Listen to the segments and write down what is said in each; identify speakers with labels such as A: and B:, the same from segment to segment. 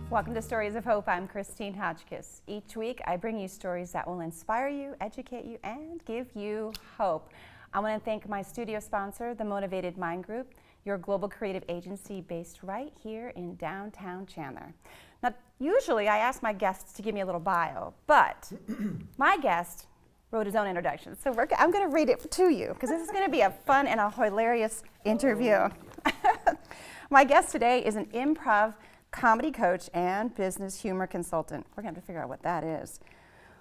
A: Welcome to Stories of Hope. I'm Christine Hotchkiss. Each week I bring you stories that will inspire you, educate you, and give you hope. I want to thank my studio sponsor, the Motivated Mind Group, your global creative agency based right here in downtown Chandler. Now, usually I ask my guests to give me a little bio, but my guest wrote his own introduction. So I'm going to read it to you because this is going to be a fun and a hilarious interview. My guest today is an improv comedy coach and business humor consultant. We're going to have to figure out what that is.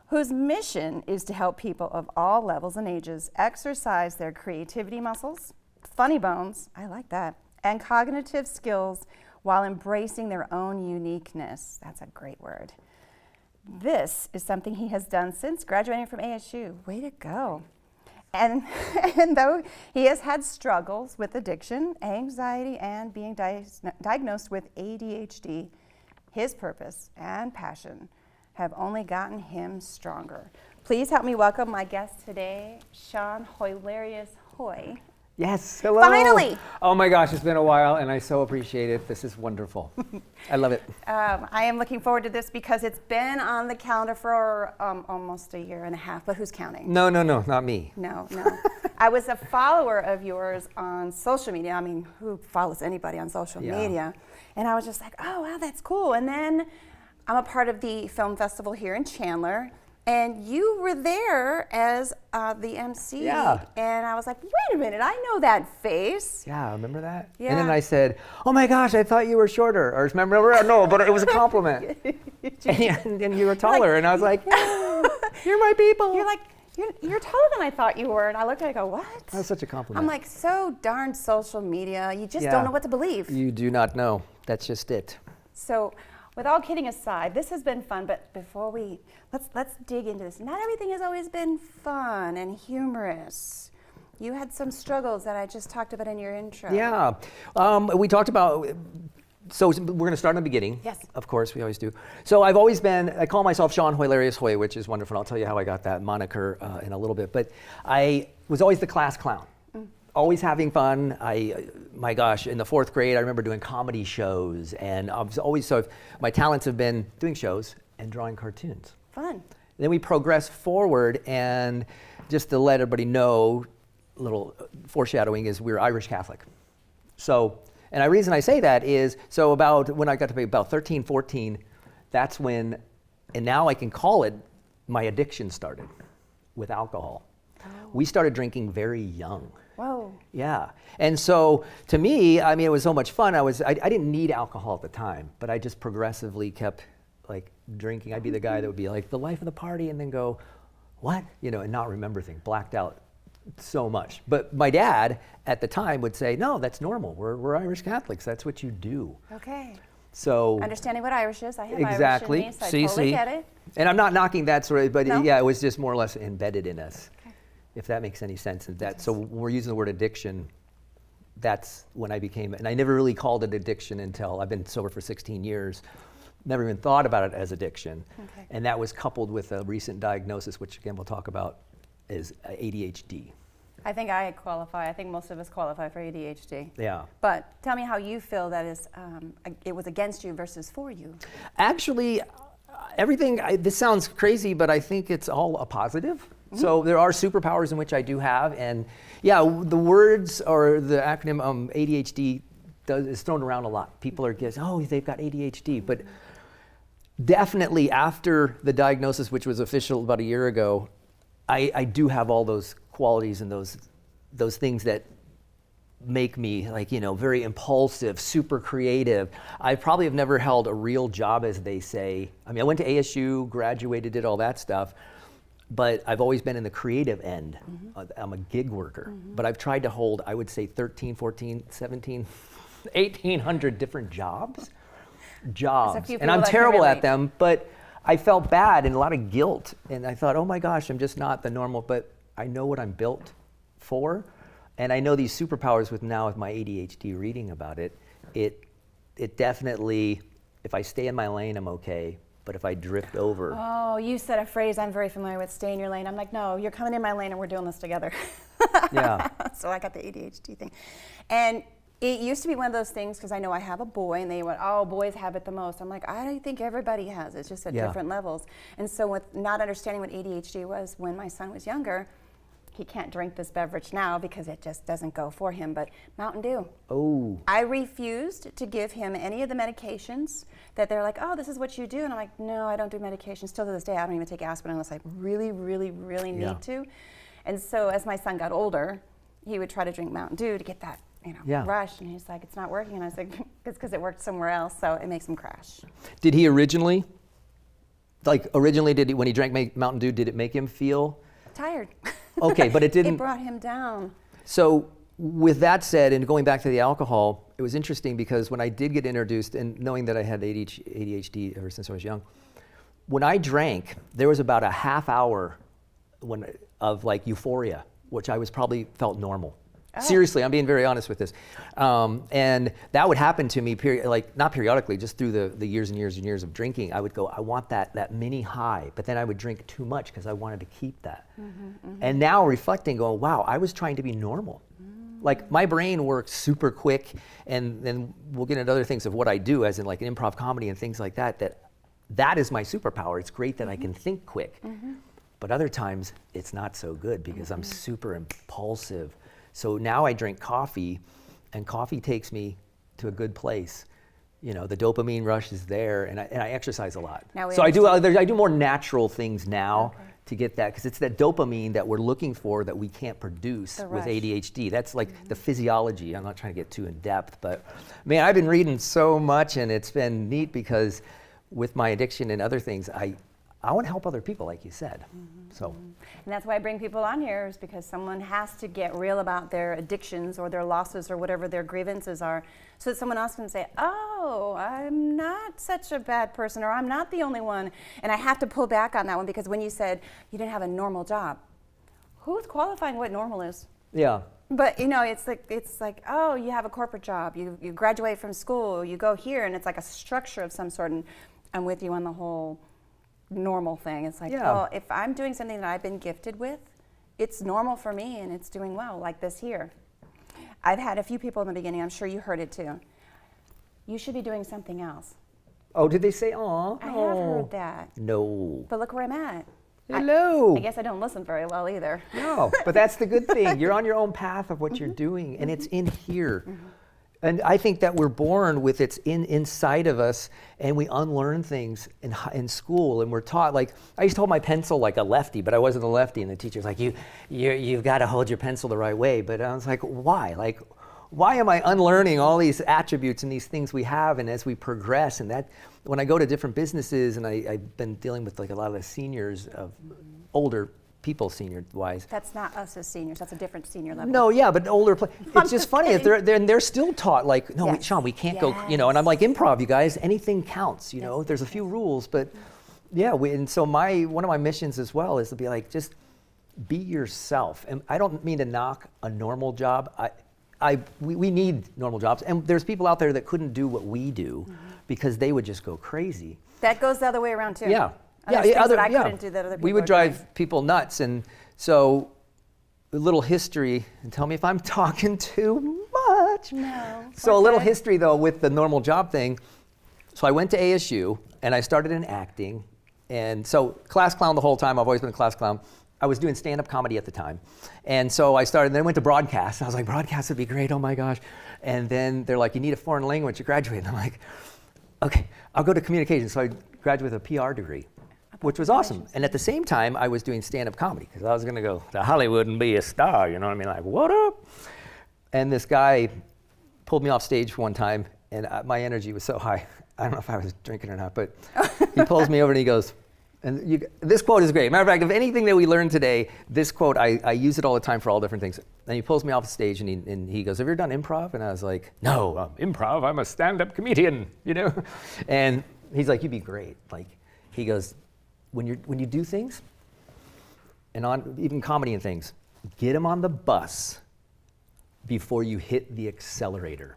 A: Whose mission is to help people of all levels and ages exercise their creativity muscles, funny bones, I like that, and cognitive skills while embracing their own uniqueness. That's a great word. This is something he has done since graduating from ASU. Way to go. And though he has had struggles with addiction, anxiety, and being diagnosed with ADHD, his purpose and passion have only gotten him stronger. Please help me welcome my guest today, Sean Hoylarious. Hoy.
B: Yes, hello.
A: Finally!
B: Oh my gosh, it's been a while and I so appreciate it. This is wonderful. I love it.
A: I am looking forward to this because it's been on the calendar for almost a year and a half, but who's counting?
B: No, not me.
A: No. I was a follower of yours on social media. I mean, who follows anybody on social media? And I was just like, oh, wow, that's cool. And then I'm a part of the film festival here in Chandler. And you were there as the MC.
B: Yeah.
A: And I was like, wait a minute, I know that face.
B: Yeah, remember that?
A: Yeah.
B: And then I said, oh my gosh, I thought you were shorter. Or remember? No, but it was a compliment. and you were taller. And I was like, yeah, you're my people.
A: You're like, you're taller than I thought you were. And I looked at it and I go, what?
B: That was such a compliment.
A: I'm like, so darn social media. You just don't know what to believe.
B: You do not know. That's just it.
A: So, with all kidding aside, this has been fun, but before let's dig into this. Not everything has always been fun and humorous. You had some struggles that I just talked about in your intro.
B: Yeah, we talked about, so we're going to start in the beginning.
A: Yes.
B: Of course, we always do. So I've always been, I call myself Sean Hoylarious Hoy, which is wonderful. I'll tell you how I got that moniker in a little bit. But I was always the class clown. Always having fun. My gosh, in the fourth grade, I remember doing comedy shows, and I was always my talents have been doing shows and drawing cartoons.
A: Fun.
B: Then we progressed forward, and just to let everybody know, a little foreshadowing is we're Irish Catholic. So, and the reason I say that is, so about when I got to be about 13, 14, that's when, and now I can call it, my addiction started with alcohol. Oh. We started drinking very young.
A: Whoa.
B: Yeah. And so to me, I mean, it was so much fun. I didn't need alcohol at the time, but I just progressively kept like drinking. I'd be the guy that would be like the life of the party and then go, what? You know, and not remember things, blacked out so much. But my dad at the time would say, no, that's normal. We're Irish Catholics. That's what you do.
A: Okay.
B: So
A: understanding what Irish is, I have
B: exactly.
A: Irish in me, so I totally get it.
B: And I'm not knocking that sort of, but
A: No?
B: yeah, it was just more or less embedded in us.
A: Okay.
B: If that makes any sense. And that, so when we're using the word addiction, that's when I became, and I never really called it addiction until I've been sober for 16 years. Never even thought about it as addiction. Okay. And that was coupled with a recent diagnosis, which again we'll talk about, is ADHD.
A: I think I qualify. I think most of us qualify for ADHD.
B: Yeah.
A: But tell me how you feel that is, it was against you versus for you.
B: Actually, everything, this sounds crazy, but I think it's all a positive. Mm-hmm. So there are superpowers in which I do have, and yeah, the words or the acronym ADHD is thrown around a lot. People are guessing, oh, they've got ADHD, but definitely after the diagnosis, which was official about a year ago, I do have all those qualities and those things that make me like, you know, very impulsive, super creative. I probably have never held a real job, as they say. I mean, I went to ASU, graduated, did all that stuff. But I've always been in the creative end. Mm-hmm. I'm a gig worker. Mm-hmm. But I've tried to hold, I would say 13, 14, 17, 1,800 different jobs. And I'm terrible at them, but I felt bad and a lot of guilt. And I thought, oh my gosh, I'm just not the normal, but I know what I'm built for. And I know these superpowers with my ADHD reading about it, it definitely, if I stay in my lane, I'm okay. But if I drift over.
A: Oh, you said a phrase I'm very familiar with, stay in your lane. I'm like, no, you're coming in my lane and we're doing this together.
B: Yeah.
A: So I got the ADHD thing. And It used to be one of those things, because I know I have a boy, and they went, oh, boys have it the most. I'm like, I don't think everybody has it. It's just at different levels. And so with not understanding what ADHD was when my son was younger, he can't drink this beverage now because it just doesn't go for him, but Mountain Dew.
B: Oh.
A: I refused to give him any of the medications that they're like, oh, this is what you do. And I'm like, no, I don't do medications. Still to this day, I don't even take aspirin unless I really, really, really need to. And so as my son got older, he would try to drink Mountain Dew to get that rush, and he's like, it's not working. And I was like, it's because it worked somewhere else, so it makes him crash.
B: Did he originally, when he drank Mountain Dew, did it make him feel?
A: Tired.
B: Okay, but it didn't.
A: It brought him down.
B: So with that said, and going back to the alcohol, it was interesting because when I did get introduced, and knowing that I had ADHD ever since I was young, when I drank, there was about a half hour of like euphoria, which I probably felt normal. Oh. Seriously, I'm being very honest with this. And that would happen to me, not periodically, just through the years and years and years of drinking. I would go, I want that mini high, but then I would drink too much because I wanted to keep that. And now reflecting, going, wow, I was trying to be normal. Like my brain works super quick, and then we'll get into other things of what I do, as in like improv comedy and things like that, that is my superpower. It's great that I can think quick. But other times, it's not so good because I'm super impulsive. So now I drink coffee, and coffee takes me to a good place. You know, the dopamine rush is there, and I exercise a lot. So I do more natural things now to get that, because it's that dopamine that we're looking for that we can't produce with ADHD. That's like the physiology. I'm not trying to get too in depth, but man, I've been reading so much, and it's been neat because with my addiction and other things, I want to help other people, like you said. So.
A: And that's why I bring people on here, is because someone has to get real about their addictions or their losses or whatever their grievances are, so that someone else can say, oh, I'm not such a bad person, or I'm not the only one. And I have to pull back on that one, because when you said you didn't have a normal job, who's qualifying what normal is?
B: Yeah.
A: But it's like, oh, you have a corporate job, you graduate from school, you go here, and it's like a structure of some sort. And I'm with you on the whole normal thing. It's like, well, if I'm doing something that I've been gifted with, it's normal for me, and it's doing well, like this here. I've had a few people in the beginning, I'm sure you heard it too, you should be doing something else.
B: Oh, did they say, oh?
A: I have heard that.
B: No.
A: But look where I'm at.
B: Hello.
A: I guess I don't listen very well either.
B: No, but that's the good thing. You're on your own path of what you're doing, and it's in here. And I think that we're born with it's inside of us, and we unlearn things in school, and we're taught, like, I used to hold my pencil like a lefty, but I wasn't a lefty, and the teacher's like, you've got to hold your pencil the right way. But I was like, why? Like, why am I unlearning all these attributes and these things we have? And as we progress, and that, when I go to different businesses, and I've been dealing with like a lot of the seniors, of older people, senior-wise.
A: That's not us as seniors. That's a different senior level.
B: No, yeah, but older. It's just funny. They're still taught, like, no, Sean, we can't go, you know, and I'm like, improv, you guys, anything counts, you know. There's a few rules, but yeah, and so one of my missions as well is to be like, just be yourself. And I don't mean to knock a normal job. We need normal jobs, and there's people out there that couldn't do what we do because they would just go crazy.
A: That goes the other way around too.
B: Yeah.
A: I couldn't do that other people
B: we would drive people nuts. And so a little history, and tell me if I'm talking too much.
A: No.
B: So a little history though with the normal job thing. So I went to ASU and I started in acting. And so class clown the whole time. I've always been a class clown. I was doing stand-up comedy at the time. And so I started, then went to broadcast. I was like, broadcast would be great, oh my gosh. And then they're like, you need a foreign language to graduate. And I'm like, okay, I'll go to communications. So I graduated with a PR degree, which was awesome. And at the same time, I was doing stand-up comedy, because I was gonna go to Hollywood and be a star, you know what I mean? Like, what up? And this guy pulled me off stage one time, and my energy was so high. I don't know if I was drinking or not, but he pulls me over and he goes, and this quote is great. Matter of fact, of anything that we learned today, this quote, I use it all the time for all different things. And he pulls me off the stage and he goes, have you ever done improv? And I was like, no, improv, I'm a stand-up comedian, you know? And he's like, you'd be great. Like, he goes, when you do things, and on even comedy and things, get them on the bus before you hit the accelerator.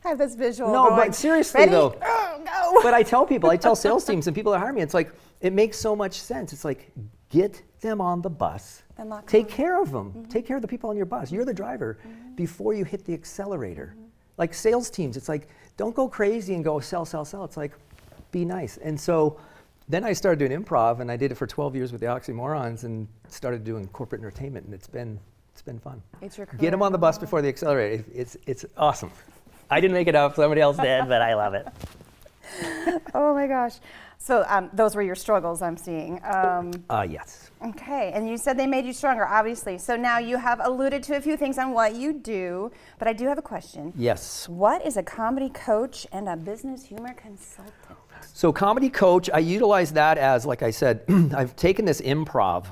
A: I have this visual.
B: No,
A: going,
B: but seriously
A: ready?
B: though.
A: Oh, go.
B: But I tell sales teams and people that hire me, it's like, it makes so much sense. It's like, get them on the bus
A: And lock
B: Take
A: them.
B: care of them. Take care of the people on your bus. You're the driver before you hit the accelerator. Like sales teams, it's like, don't go crazy and go sell, sell, sell. It's like, be nice. And so then I started doing improv, and I did it for 12 years with the Oxymorons and started doing corporate entertainment, and it's been fun.
A: It's your career.
B: Get them on the bus before the accelerator. It's awesome. I didn't make it up, somebody else did, but I love it.
A: Oh my gosh. So those were your struggles I'm seeing.
B: Yes.
A: Okay, and you said they made you stronger, obviously. So now you have alluded to a few things on what you do, but I do have a question.
B: Yes.
A: What is a comedy coach and a business humor consultant?
B: So comedy coach, I utilize that as, like I said, I've taken this improv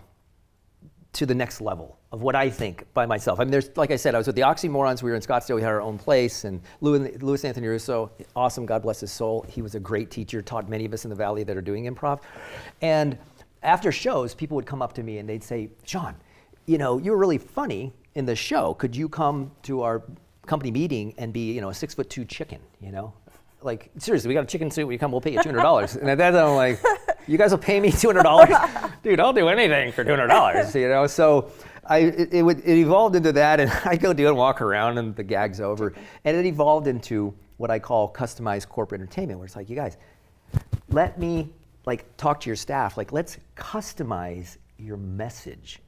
B: to the next level of what I think by myself. I mean, there's, like I said, I was with the Oxymorons. We were in Scottsdale. We had our own place. And Louis Anthony Russo, awesome, God bless his soul. He was a great teacher, taught many of us in the Valley that are doing improv. And after shows, people would come up to me and they'd say, Sean, you know, you were really funny in the show. Could you come to our company meeting and be, you know, a 6'2" chicken, you know? Like, seriously, we got a chicken suit. When you come, we'll pay you $200. And at that time, I'm like, you guys will pay me $200? Dude, I'll do anything for $200, you know? So it evolved into that, and I go do it and walk around, and the gag's over. And it evolved into what I call customized corporate entertainment, where it's like, you guys, let me, like, talk to your staff. Like, let's customize your message.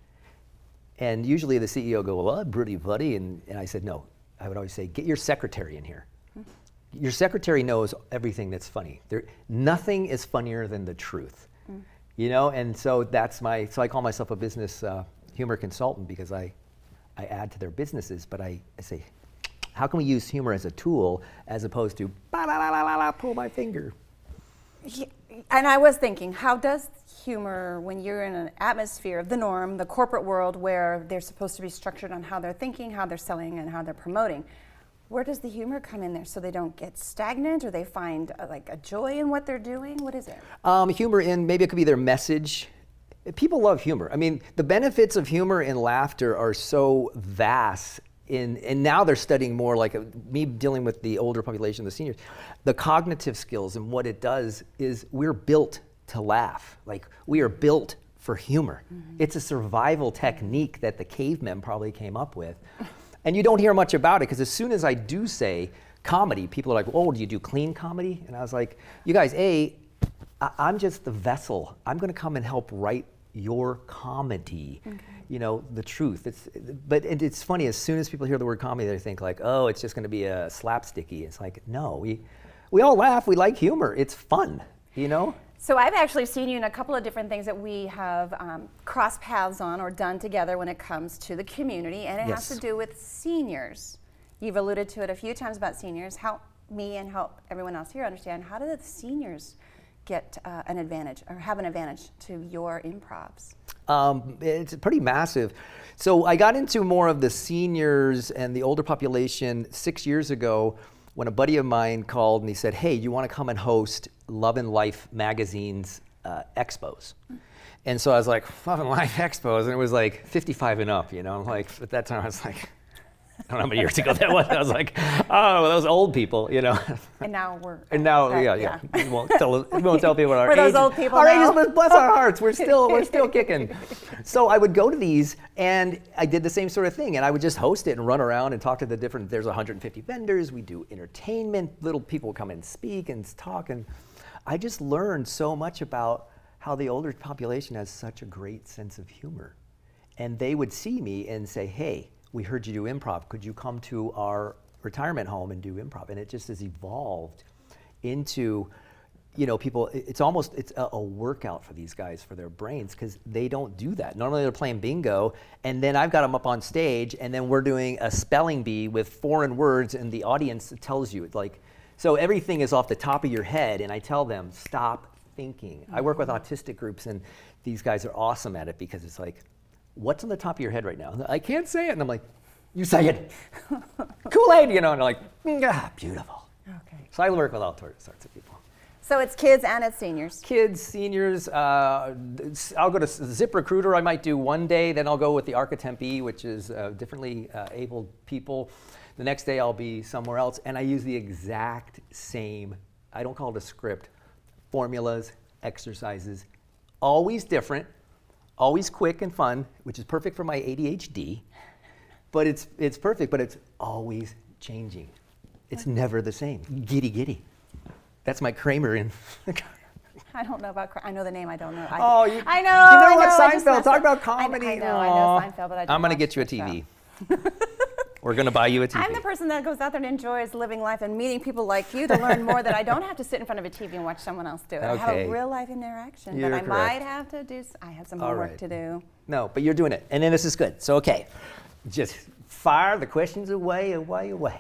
B: And usually the CEO will go, well, pretty buddy. And I said, no. I would always say, get your secretary in here. Your secretary knows everything that's funny. Nothing is funnier than the truth, you know? And so so I call myself a business humor consultant because I add to their businesses, but I say, how can we use humor as a tool as opposed to, pull my finger?
A: And I was thinking, how does humor, when you're in an atmosphere of the norm, the corporate world where they're supposed to be structured on how they're thinking, how they're selling, and how they're promoting, where does the humor come in there so they don't get stagnant or they find like a joy in what they're doing? What is it?
B: Humor in, maybe it could be their message. People love humor. I mean, the benefits of humor and laughter are so vast, and now they're studying more, like me dealing with the older population, the seniors. The cognitive skills and what it does is we're built to laugh. Like, we are built for humor. It's a survival technique that the cavemen probably came up with. And you don't hear much about it, because as soon as I do say comedy, people are like, oh, do you do clean comedy? And I was like, you guys, I'm just the vessel. I'm going to come and help write your comedy, you know, the truth. But it's funny, as soon as people hear the word comedy, they think like, oh, it's just going to be a slapsticky. It's like, no, we all laugh. We like humor. It's fun, you know?
A: So I've actually seen you in a couple of different things that we have crossed paths on or done together when it comes to the community, and it has to do with seniors. You've alluded to it a few times about seniors. Help me and help everyone else here understand, how do the seniors get an advantage or have an advantage to your improvs?
B: It's pretty massive. So I got into more of the seniors and the older population 6 years ago when a buddy of mine called and he said, hey, you want to come and host Love and Life magazine's expos? And so I was like, Love and Life expos? And it was like 55 and up, you know? Like, at that time I was like, I don't know how many years ago that was. I was like, oh, those old people, you know?
A: And now we're...
B: And now, yeah. We won't tell people our
A: We're
B: ages.
A: those old people
B: Our
A: now.
B: ages, but bless our hearts, we're still kicking. So I would go to these, and I did the same sort of thing, and I would just host it and run around and talk to there's 150 vendors, we do entertainment, little people come and speak and talk, and I just learned so much about how the older population has such a great sense of humor. And they would see me and say, hey, we heard you do improv. Could you come to our retirement home and do improv? And it just has evolved into, you know, people, it's a workout for these guys, for their brains, because they don't do that. Normally they're playing bingo, and then I've got them up on stage, and then we're doing a spelling bee with foreign words, and the audience tells you, like, so everything is off the top of your head, and I tell them, stop thinking. I work with autistic groups, and these guys are awesome at it, because it's like, what's on the top of your head right now? I can't say it. And I'm like, you say it. Kool-Aid, you know, and they're like, beautiful.
A: Okay.
B: So I work with all sorts of people.
A: So it's kids and it's seniors.
B: Kids, seniors, I'll go to ZipRecruiter, I might do one day, then I'll go with the Architempe, which is differently abled people. The next day I'll be somewhere else, and I use the exact same, I don't call it a script, formulas, exercises, always different, always quick and fun, which is perfect for my ADHD. But it's perfect, but it's always changing. It's never the same. Giddy. That's my Kramer in.
A: I don't know about. I know the name. I don't know.
B: I know.
A: You know
B: I
A: what,
B: Seinfeld? Talk about comedy.
A: I know Seinfeld, but
B: I'm going to get you a TV. We're going to buy you a TV.
A: I'm the person that goes out there and enjoys living life and meeting people like you to learn more that I don't have to sit in front of a TV and watch someone else do it. I have a real life interaction that I might have to do. I have some homework to do.
B: No, but you're doing it. And then this is good. So, okay. Just fire the questions away.
A: Well,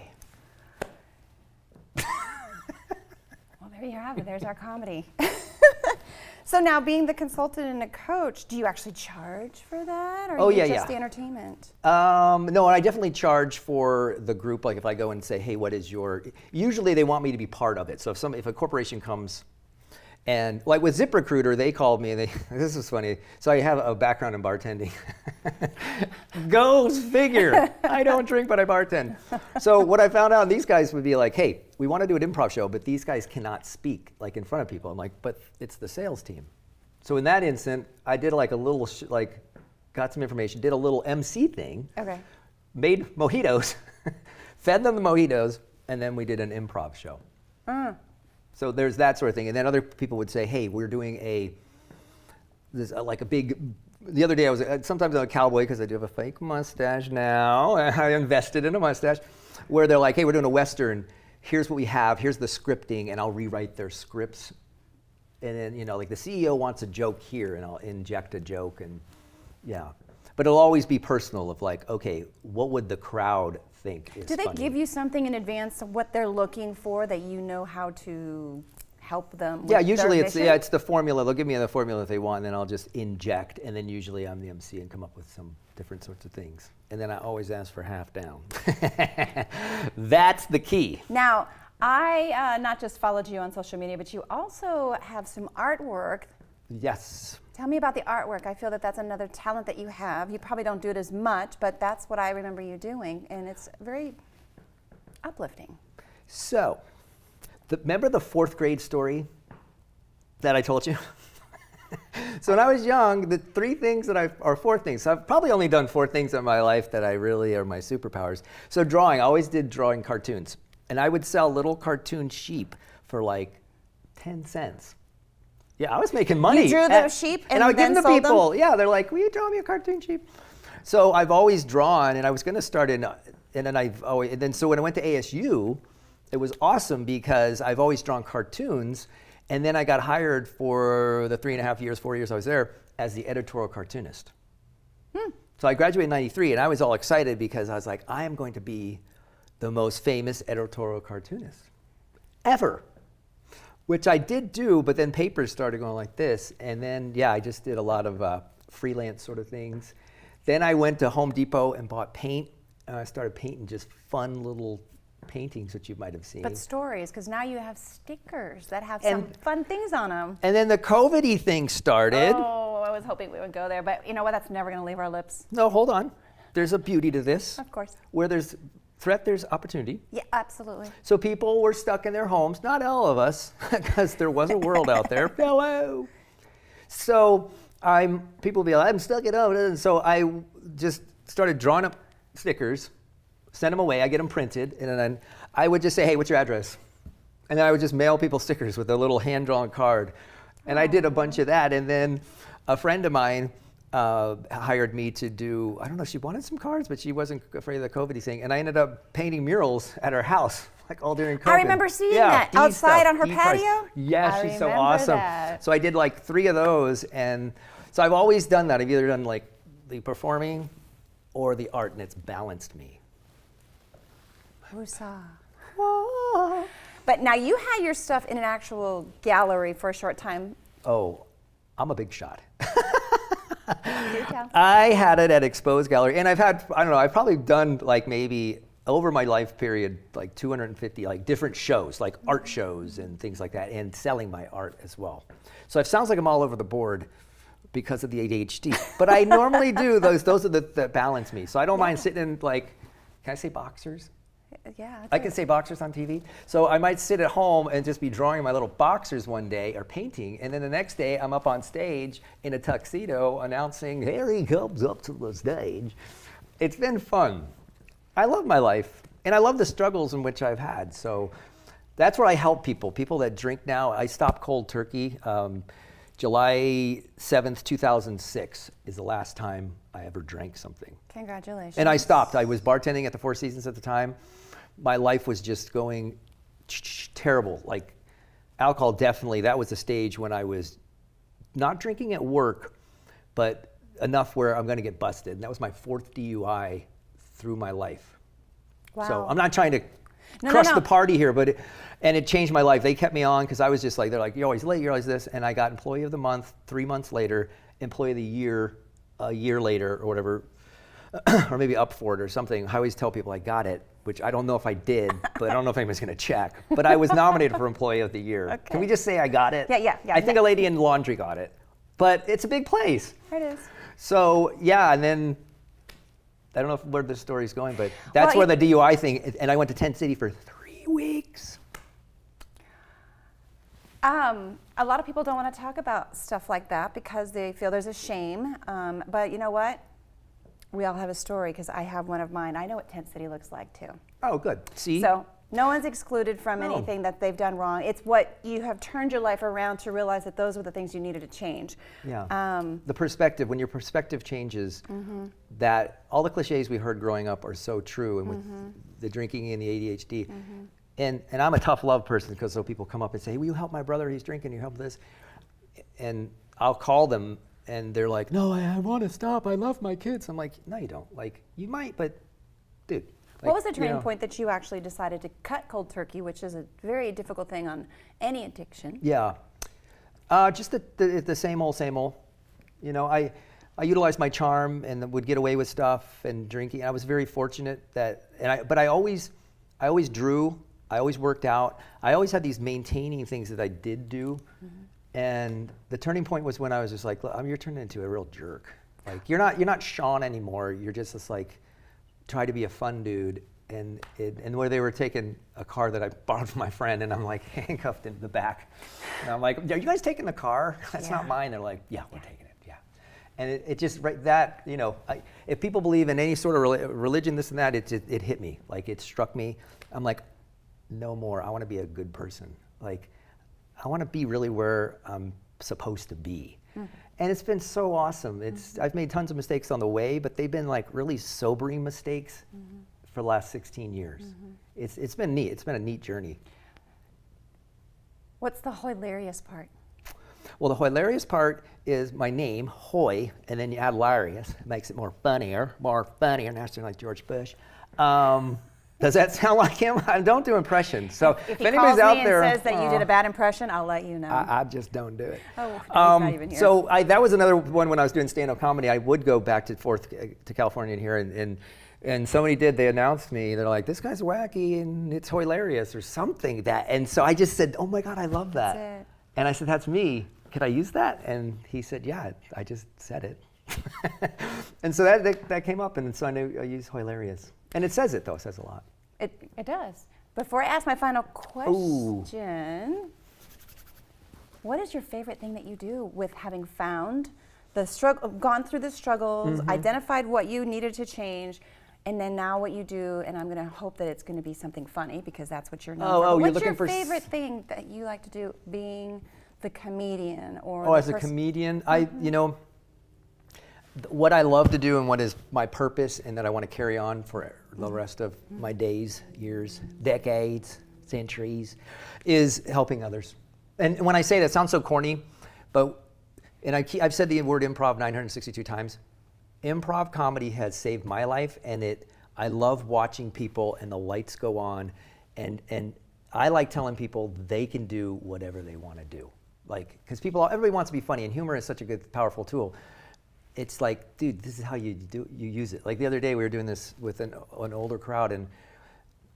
A: there you have it. There's our comedy. So now, being the consultant and a coach, do you actually charge for that, or just the entertainment?
B: No, I definitely charge for the group. Like if I go and say, hey, what is your? Usually they want me to be part of it. So if a corporation comes, and like with ZipRecruiter, they called me and this is funny. So I have a background in bartending. Go figure. I don't drink, but I bartend. So what I found out, these guys would be like, hey, we want to do an improv show, but these guys cannot speak like in front of people. I'm like, but it's the sales team. So in that instant, I did like a little, got some information, did a little MC thing.
A: Okay.
B: Made mojitos, fed them the mojitos, and then we did an improv show. So there's that sort of thing. And then other people would say, hey, we're doing a big, the other day I was, sometimes I'm a cowboy because I do have a fake mustache now. I invested in a mustache. Where they're like, hey, we're doing a Western. Here's what we have. Here's the scripting. And I'll rewrite their scripts. And then, like the CEO wants a joke here and I'll inject a joke. And yeah. But it'll always be personal of like, okay, what would the crowd think is
A: Do they
B: funny?
A: give you something in advance of what they're looking for that you know how to help them with
B: usually
A: their
B: it's
A: mission?
B: it's the formula. They'll give me the formula if they want, and then I'll just inject, and then usually I'm the MC and come up with some different sorts of things. And then I always ask for half down. That's the key.
A: Now, I not just followed you on social media, but you also have some artwork.
B: Yes.
A: Tell me about the artwork. I feel that that's another talent that you have. You probably don't do it as much, but that's what I remember you doing, and it's very uplifting.
B: So, remember the 4th grade story that I told you? So when I was young, the 3 things that or 4 things, so I've probably only done 4 things in my life that I really are my superpowers. So drawing, I always did drawing cartoons. And I would sell little cartoon sheep for like 10 cents. Yeah, I was making money.
A: You drew the sheep and
B: I would give
A: then
B: them to
A: sold
B: people.
A: them?
B: Yeah, they're like, will you draw me a cartoon sheep? So I've always drawn, and I was going to start and then so when I went to ASU, it was awesome because I've always drawn cartoons, and then I got hired for the 4 years I was there as the editorial cartoonist. So I graduated in '93, and I was all excited because I was like, I am going to be the most famous editorial cartoonist ever. Which I did do, but then papers started going like this. And then, I just did a lot of freelance sort of things. Then I went to Home Depot and bought paint. And I started painting just fun little paintings that you might have seen.
A: But stories, because now you have stickers that have some fun things on them.
B: And then the COVID-y thing started.
A: Oh, I was hoping we would go there. But you know what? That's never going to leave our lips.
B: No, hold on. There's a beauty to this.
A: Of course.
B: Where there's threat, there's opportunity.
A: Yeah, absolutely.
B: So people were stuck in their homes, not all of us, because there was a world out there. Hello. So people be like, I'm stuck at home. And so I just started drawing up stickers, send them away, I get them printed, and then I would just say, hey, what's your address? And then I would just mail people stickers with a little hand-drawn card. And I did a bunch of that, and then a friend of mine hired me to do, I don't know, she wanted some cards, but she wasn't afraid of the COVID thing. And I ended up painting murals at her house, like all during COVID.
A: I remember seeing that outside on her patio.
B: Yes, she's so awesome.
A: That.
B: So I did like 3 of those. And so I've always done that. I've either done like the performing or the art, and it's balanced me.
A: Woosah. But now you had your stuff in an actual gallery for a short time.
B: Oh, I'm a big shot.
A: Do tell.
B: I had it at Exposed Gallery, and I've had, I don't know, I've probably done like maybe over my life period, like 250 like different shows, like art shows and things like that, and selling my art as well. So it sounds like I'm all over the board because of the ADHD, but I normally do those are that balance me. So I don't mind sitting in like, can I say boxers?
A: Yeah.
B: I can say boxers on TV. So I might sit at home and just be drawing my little boxers one day or painting, and then the next day I'm up on stage in a tuxedo announcing, here he comes up to the stage. It's been fun. I love my life, and I love the struggles in which I've had. So that's where I help people that drink now. I stopped cold turkey. July 7th, 2006 is the last time I ever drank something.
A: Congratulations.
B: And I stopped. I was bartending at the Four Seasons at the time. My life was just going terrible. Like alcohol, definitely. That was the stage when I was not drinking at work, but enough where I'm going to get busted. And that was my 4th DUI through my life.
A: Wow.
B: So I'm not trying to crush the party here, but it changed my life. They kept me on because I was just like, they're like, you're always late, you're always this. And I got Employee of the Month 3 months later, Employee of the Year a year later or whatever, or maybe up for it or something. I always tell people I got it, which I don't know if I did, but I don't know if anyone's going to check. But I was nominated for Employee of the Year. Okay. Can we just say I got it?
A: Yeah.
B: I think a lady in laundry got it, but it's a big place.
A: It is.
B: So yeah, and then I don't know where the story's going, but that's where the DUI thing, and I went to Tent City for 3 weeks.
A: A lot of people don't want to talk about stuff like that because they feel there's a shame. But you know what? We all have a story because I have one of mine. I know what Tent City looks like too.
B: Oh, good. See?
A: So no one's excluded from anything that they've done wrong. It's what you have turned your life around to realize that those were the things you needed to change.
B: Yeah. The perspective, when your perspective changes, that all the cliches we heard growing up are so true, and with the drinking and the ADHD. And I'm a tough love person because so people come up and say, hey, will you help my brother? He's drinking, you help this. And I'll call them and they're like, no, I want to stop. I love my kids. I'm like, no, you don't. Like, you might, but dude. Like,
A: what was the turning point that you actually decided to cut cold turkey, which is a very difficult thing on any addiction?
B: Yeah. Just the same old, same old. You know, I utilized my charm and would get away with stuff and drinking. I was very fortunate but I always drew. I always worked out. I always had these maintaining things that I did do. And the turning point was when I was just like, look, you're turning into a real jerk. Like you're not Sean anymore. You're just this like, try to be a fun dude. And where they were taking a car that I borrowed from my friend, and I'm like handcuffed in the back. And I'm like, are you guys taking the car? That's not mine. They're like, yeah, we're taking it. Yeah. And it just, right, that, you know, if people believe in any sort of religion, this and that, it hit me. Like it struck me. I'm like, no more. I want to be a good person. Like, I want to be really where I'm supposed to be. And it's been so awesome. I've made tons of mistakes on the way, but they've been like really sobering mistakes for the last 16 years. It's been neat. It's been a neat journey.
A: What's the Hoylarious part?
B: Well, the Hoylarious part is my name, Hoy, and then you add Larious. It makes it more funnier, naturally like George Bush. Does that sound like him? I don't do impressions. So
A: if he
B: anybody's
A: calls
B: out
A: me
B: there
A: and says that you did a bad impression, I'll let you know.
B: I just don't do it.
A: Oh, no, he's not even here.
B: So that was another one when I was doing stand-up comedy. I would go back to California and here, and somebody did. They announced me. They're like, "This guy's wacky and it's Hoylarious or something." And so I just said, "Oh my God, I love that."
A: That's it.
B: And I said, "That's me. Could I use that?" And he said, "Yeah." I just said it. And so that came up, and so I knew I used Hoylarious. And it says it though. It says a lot.
A: It does. Before I ask my final question, what is your favorite thing that you do with having found the struggle, gone through the struggles, identified what you needed to change, and then now what you do? And I'm going to hope that it's going to be something funny because that's what you're known for.
B: You're
A: What's
B: looking
A: your
B: for
A: favorite thing that you like to do, being the comedian or?
B: Oh, as a comedian, you know. What I love to do and what is my purpose and that I want to carry on for the rest of my days, years, decades, centuries, is helping others. And when I say that, it sounds so corny, but I've said the word improv 962 times. Improv comedy has saved my life, and I love watching people and the lights go on, and I like telling people they can do whatever they want to do. Like, because everybody wants to be funny, and humor is such a good, powerful tool. It's like, dude, this is how you use it. Like the other day, we were doing this with an older crowd, and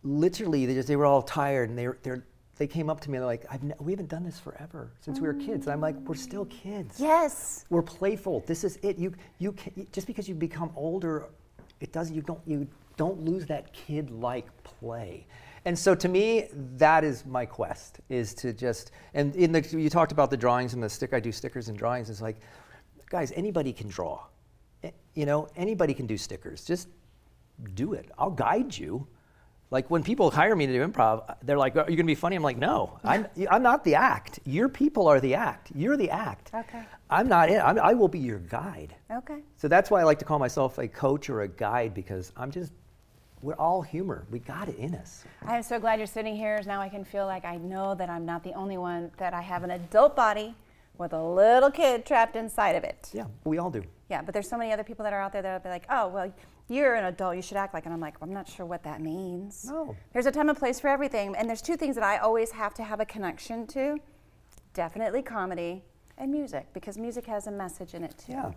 B: literally they were all tired, and they came up to me and they're like, we haven't done this forever since we were kids. And I'm like, we're still kids.
A: Yes.
B: We're playful. This is it. You just because you become older, it doesn't. don't lose that kid-like play. And so to me, that is my quest, is to just, and you talked about the drawings and I do stickers and drawings. It's like, guys, anybody can draw. You know, anybody can do stickers. Just do it. I'll guide you. Like when people hire me to do improv, they're like, "Are you gonna be funny?" I'm like, "No, I'm not the act. Your people are the act. You're the act.
A: Okay.
B: I'm not it. I will be your guide."
A: Okay.
B: So that's why I like to call myself a coach or a guide, because we're all humor. We got it in us.
A: I am so glad you're sitting here. Now I can feel like I know that I'm not the only one, that I have an adult body with a little kid trapped inside of it.
B: Yeah, we all do.
A: Yeah, but there's so many other people that are out there that will be like, "Oh, well, you're an adult, you should act like," and I'm like, "I'm not sure what that means."
B: No.
A: There's a time and place for everything, and there's two things that I always have to have a connection to. Definitely comedy and music, because music has a message in it too.
B: Yeah.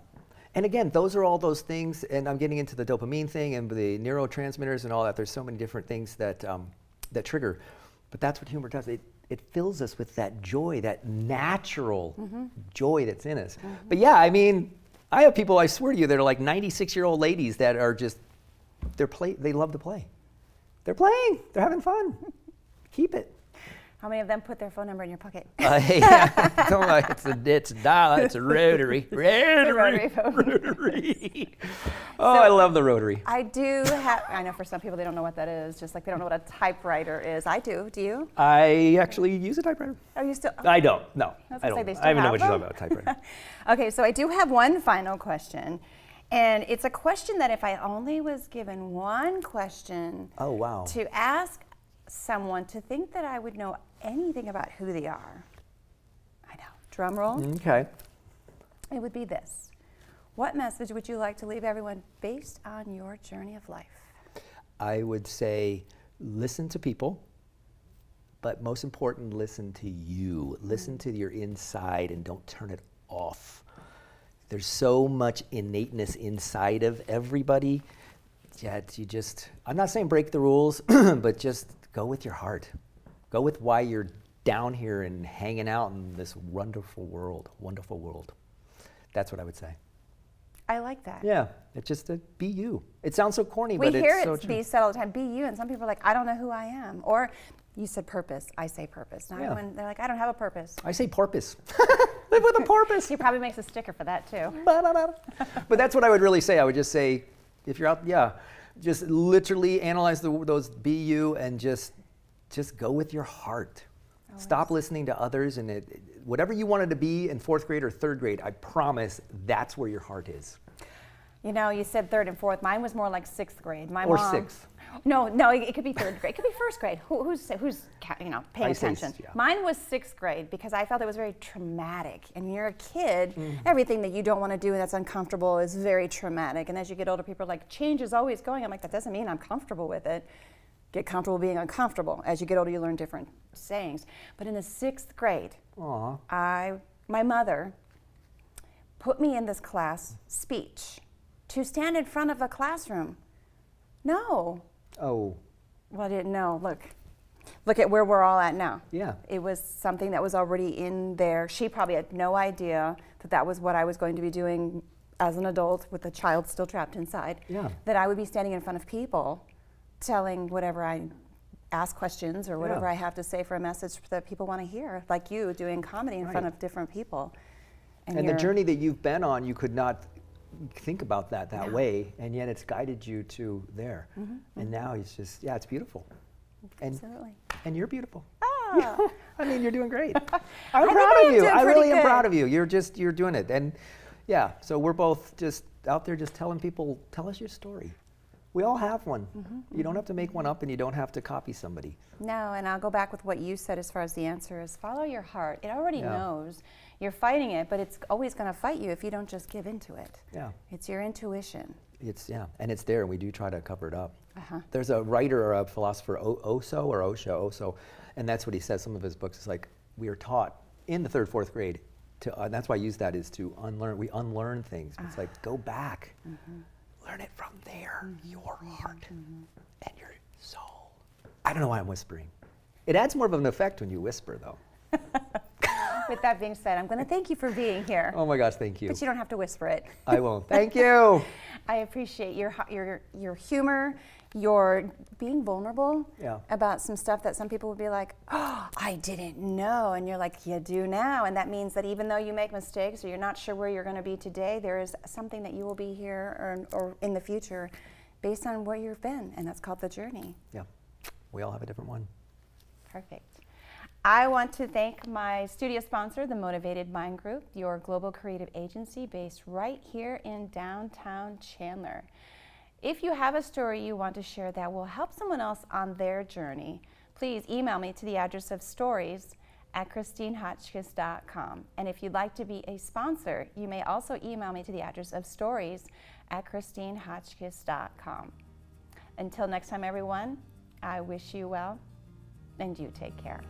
B: And again, those are all those things, and I'm getting into the dopamine thing and the neurotransmitters and all that. There's so many different things that that trigger, but that's what humor does. It fills us with that joy, that natural joy that's in us. But yeah, I mean, I have people, I swear to you, that are like 96-year-old ladies that are just, they love to play. They're playing, they're having fun. Keep it.
A: How many of them put their phone number in your pocket?
B: It's a dial, it's a rotary.
A: Rotary phone.
B: Rotary. Oh, I love the rotary.
A: I do have, I know for some people they don't know what that is, just like they don't know what a typewriter is. I do. Do you?
B: I actually use a typewriter.
A: Are you still?
B: I don't, no.
A: I don't.
B: I even know what you're talking about, typewriter.
A: Okay, so I do have one final question. And it's a question that if I only was given one question
B: Oh, wow.
A: to ask someone to think that I would know anything about who they are. I know. Drum roll.
B: Okay.
A: It would be this. What message would you like to leave everyone based on your journey of life?
B: I would say listen to people, but most important, listen to you. Listen to your inside and don't turn it off. There's so much innateness inside of everybody. Yeah, I'm not saying break the rules, but just go with your heart. Go with why you're down here and hanging out in this wonderful world. That's what I would say.
A: I like that.
B: Yeah, it's just be you. It sounds so corny,
A: We
B: but
A: hear
B: it's so
A: it
B: true.
A: be said all the time, be you, and some people are like, I don't know who I am. Or you said purpose, I say purpose. Now when they're like, I don't have a purpose.
B: I say porpoise. Live with a porpoise.
A: He probably makes a sticker for that too.
B: But that's what I would really say. I would just say, if you're out, just literally analyze those be you and just go with your heart.
A: Always.
B: Stop listening to others, and whatever you wanted to be in 4th grade or 3rd grade, I promise that's where your heart is.
A: You know, you said 3rd and 4th. Mine was more like 6th grade. My
B: Or
A: mom,
B: 6th.
A: No, it could be 3rd grade. It could be 1st grade. Who's paying attention? Mine was 6th grade because I felt it was very traumatic. And you're a kid, everything that you don't want to do and that's uncomfortable is very traumatic. And as you get older, people are like, change is always going. I'm like, that doesn't mean I'm comfortable with it. Get comfortable being uncomfortable. As you get older, you learn different sayings. But in the 6th grade, my mother put me in this class, speech, to stand in front of a classroom. No.
B: Oh.
A: Well, I didn't know. Look at where we're all at now.
B: Yeah.
A: It was something that was already in there. She probably had no idea that was what I was going to be doing as an adult with a child still trapped inside.
B: Yeah.
A: That I would be standing in front of people telling whatever I ask questions or whatever I have to say for a message that people want to hear, like you doing comedy in front of different people.
B: And the journey that you've been on, you could not think about that way, and yet it's guided you to there. And now it's just, it's beautiful.
A: Absolutely.
B: And you're beautiful.
A: Ah.
B: I mean, you're doing great. I'm proud of you. I really am proud of you. You're doing it. And so we're both just out there just telling people, tell us your story. We all have one. You don't have to make one up, and you don't have to copy somebody.
A: No, and I'll go back with what you said as far as the answer is follow your heart. It already knows. You're fighting it, but it's always going to fight you if you don't just give into it. Yeah. It's your intuition.
B: And it's there, and we do try to cover it up. There's a writer or a philosopher, Osho, and that's what he says. Some of his books is like, we are taught in the 3rd, 4th grade, and that's why I use that, is to unlearn. We unlearn things. It's like, go back. Learn it from there, your heart and your soul. I don't know why I'm whispering. It adds more of an effect when you whisper, though.
A: With that being said, I'm going to thank you for being here.
B: Oh my gosh, thank you.
A: But you don't have to whisper it.
B: I won't. Thank you.
A: I appreciate your humor, you're being vulnerable
B: Yeah.
A: about some stuff that some people would be like, oh, I didn't know. And you're like, you do now. And that means that even though you make mistakes or you're not sure where you're going to be today, there is something that you will be here or in the future based on where you've been. And that's called the journey.
B: Yeah. We all have a different one.
A: Perfect. I want to thank my studio sponsor, the Motivated Mind Group, your global creative agency based right here in downtown Chandler. If you have a story you want to share that will help someone else on their journey, please email me to the address of stories@christinehotchkiss.com. And if you'd like to be a sponsor, you may also email me to the address of stories@christinehotchkiss.com. Until next time, everyone, I wish you well, and you take care.